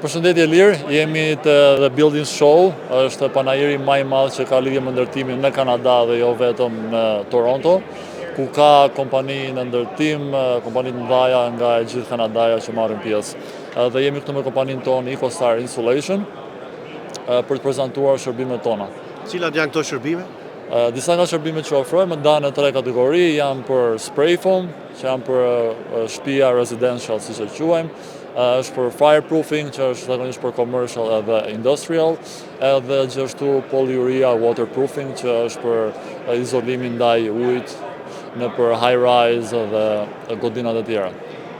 Përshëndetje lirë, jemi të The Building Show, është panajiri më i madh që ka lidhje me ndërtimin në Kanada dhe jo vetëm në Toronto, ku ka kompani në ndërtim, kompani të mëdha nga e gjithë Kanadaja që marrin pjesë. Dhe jemi këtu me kompaninë tonë EcoStar Insulation për të prezantuar shërbimet tona. Cilat janë këto shërbime? Disa nga shërbimet që ofrojmë ndahen në 3 kategori, janë për spray foam, që janë për shtëpia residential, siç e quajmë, është për fireproofing, që është zakonisht për commercial edhe industrial, edhe gjithashtu polyurea waterproofing, që është për izolimin ndaj ujit në për high-rise dhe godinat e tjera.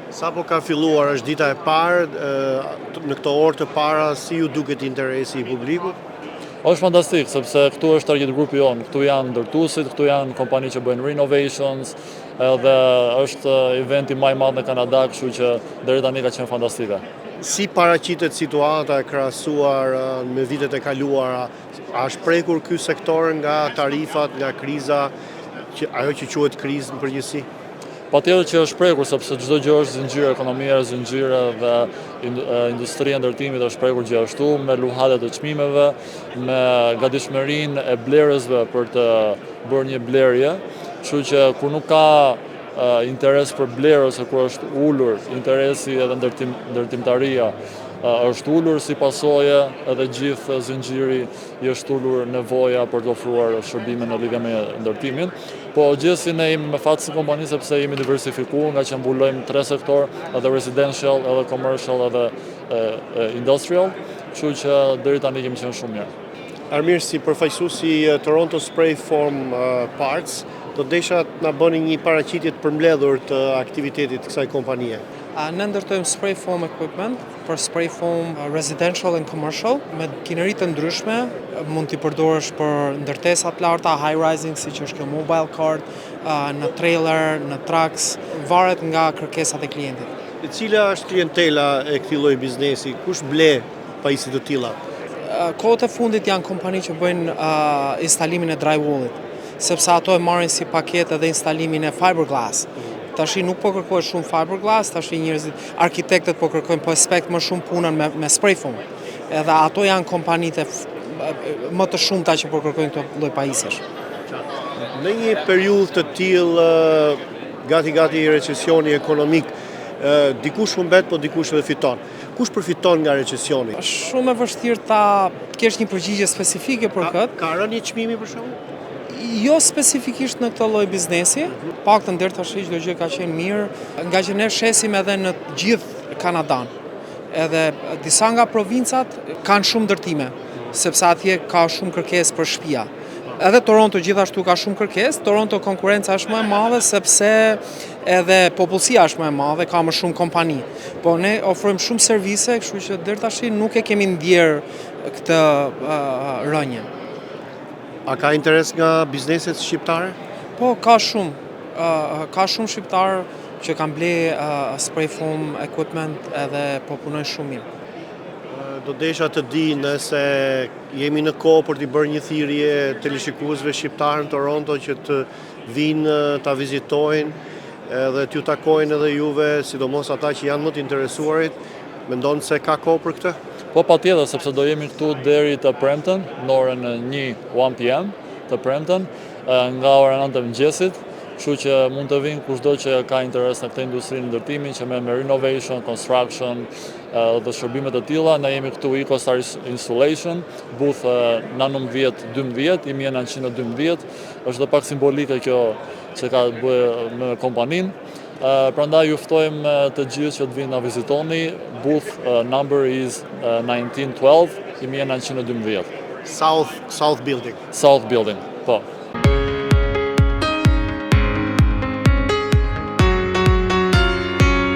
Sa po ka filluar, është dita e parë, në këto orë të para, si ju duket interesi i publikut? Është fantastik, sepse këtu është target grupi jonë, këtu janë ndërtuesit, këtu janë kompani që bëjnë renovations, edhe është eventi më i madh në Kanada, kështu që deri tani ka qenë fantastike. Si paraqitet situata e krahasuar me vitet e kaluara? A është prekur ky sektor nga tarifat, nga kriza, ajo që quhet krizë në përgjithësi? Patjetër që është prekur, sepse çdo gjë është zinxhir, ekonomia është zinxhir dhe industria e ndërtimit është prekur gjithashtu me luhadet e çmimeve, me gatishmërinë e blerësve për të bërë një blerje, kështu që kur nuk ka interes për blerë ose kur është ulur interesi edhe ndërtimtaria është ulur si pasojë, edhe gjithë zinxhiri i është ulur nevoja për të ofruar shërbime në lidhje me ndërtimin. Po gjithsesi ne jemi me fat si kompani sepse jemi diversifikuar, nga që mbulojmë 3 sektor, edhe residential, edhe commercial, edhe industrial, kështu që deri tani kemi qenë shumë mirë. Armir, si përfaqësuesi Toronto Spray Foam Parts, do desha të na bëni një paraqitje të përmbledhur të aktivitetit të kësaj kompanie. Ne ndërtojmë spray foam equipment për spray foam residential and commercial me kineri të ndryshme, mund t'i përdorësh për ndërtesa të larta, high rising, siç është kjo mobile cart, në trailer, në trucks, varet nga kërkesat e klientit. E cila është klientela e këtij lloji biznesi? Kush ble pajisje të tilla? Kohët e fundit janë kompani që bëjnë instalimin e drywallit, sepse ato e marrin si paketë edhe instalimin e fiberglass. Tashi nuk po kërkohet shumë fiberglass, tashi njerëzit, arkitektët po kërkojnë po aspekt më shumë punën me spray foam. Edhe ato janë kompanitë më të shumta që po kërkojnë këto lloj pajisjesh. Në një periudhë të tillë gati recesioni ekonomik, dikush humbet, po dikush edhe fiton. Kush përfiton nga recesioni? Është shumë e vështirë ta kesh një përgjigje specifike për këtë. Ka rënë çmimi për shembull? Jo specifikisht në këtë lloj biznesi, paktën deri tash çdo gjë ka qenë mirë, nga që ne shesim edhe në gjithë Kanadan. Edhe disa nga provincat kanë shumë ndërtime, sepse atje ka shumë kërkesë për shtëpia. Edhe Toronto gjithashtu ka shumë kërkesë, Toronto konkurenca është më e madhe sepse edhe popullsia është më e madhe, ka më shumë kompani. Po ne ofrojmë shumë servise, kështu që deri tash nuk e kemi ndier këtë rënje. A ka interes nga bizneset shqiptare? Po, ka shumë. Ka shumë shqiptarë që kanë ble spray foam equipment edhe po punojnë shumë mirë. Do desha të di nëse jemi në kohë për t'i bërë një thirrje teleshikuesve shqiptarë në Toronto që të vinë ta vizitojnë edhe t'ju takojnë edhe juve, sidomos ata që janë më të interesuarit. Mendon se ka kohë për këtë? Po patjetër, sepse do jemi këtu deri të premten, në orën 1 PM të premten, nga ora 9 të mëngjesit, kështu që mund të vinë kushdo që ka interes në këtë industri në ndërtimin, që me renovation, construction dhe shërbimet të tilla. Ne jemi këtu EcoStar Insulation, booth 1912, 1912, është dhe pak simbolike kjo që ka bëjë me kompaninë. Prandaj ju ftojmë të gjithë që të vinë na vizitoni. Booth number is 1912, 1912. South Building. South Building, po.